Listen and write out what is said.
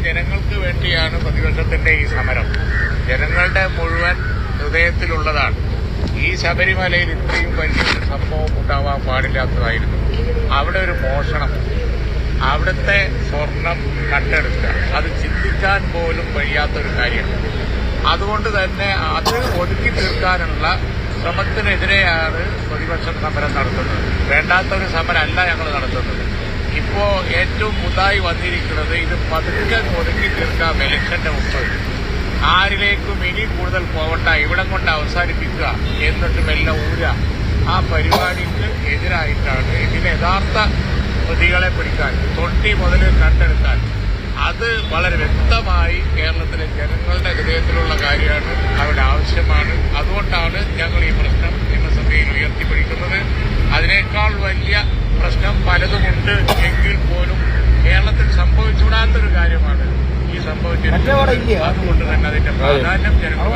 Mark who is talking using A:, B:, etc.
A: ജനങ്ങൾക്ക് വേണ്ടിയാണ് പ്രതിപക്ഷത്തിന്റെ ഈ സമരം. ജനങ്ങളുടെ മുഴുവൻ ഹൃദയത്തിലുള്ളതാണ്. ഈ ശബരിമലയിൽ ഇത്രയും വലിയൊരു സംഭവം ഉണ്ടാവാൻ പാടില്ലാത്തതായിരുന്നു. അവിടെ ഒരു മോഷണം, അവിടുത്തെ സ്വർണം കണ്ടെടുക്കുക, അത് ചിന്തിക്കാൻ പോലും കഴിയാത്തൊരു കാര്യമാണ്. അതുകൊണ്ട് തന്നെ അത് ഒതുക്കി തീർക്കാനുള്ള ശ്രമത്തിനെതിരെയാണ് പ്രതിപക്ഷം സമരം നടത്തുന്നത്. വേണ്ടാത്തൊരു സമരമല്ല ഞങ്ങൾ നടത്തുന്നത്. ഇപ്പോൾ ഏറ്റവും പുതുതായി വന്നിരിക്കുന്നത് ഇത് പതുക്കെ ഒതുക്കി തീർക്കാം, ഇലക്ഷന്റെ മുമ്പ് ആരിലേക്കും ഇനി കൂടുതൽ പോകണ്ട, ഇവിടം കൊണ്ട് അവസാനിപ്പിക്കുക, എന്നിട്ട് മെല്ലെ ഊരുക. ആ പരിപാടിക്ക് എതിരായിട്ടാണ് ഇതിന് യഥാർത്ഥ പ്രതികളെ പിടിക്കാൻ, തൊണ്ടി മുതൽ കണ്ടെടുക്കാൻ. അത് വളരെ വ്യക്തമായി കേരളത്തിലെ ജനങ്ങളുടെ ഹൃദയത്തിലുള്ള കാര്യമാണ്, അവരുടെ ആവശ്യമാണ്. അതുകൊണ്ടാണ് ഞങ്ങൾ ഈ പ്രശ്നം നിയമസഭയിൽ ഉയർത്തിപ്പിടിക്കുന്നത്. അതിനേക്കാൾ വലിയ പ്രശ്നം പലതുമുണ്ട് എങ്കിൽ പോലും കേരളത്തിൽ സംഭവിച്ചുകൂടാത്തൊരു കാര്യമാണ് ഈ സംഭവിച്ചിരിക്കുന്നത്. അതുകൊണ്ട് തന്നെ അതിന്റെ പ്രാധാന്യം ജനങ്ങൾ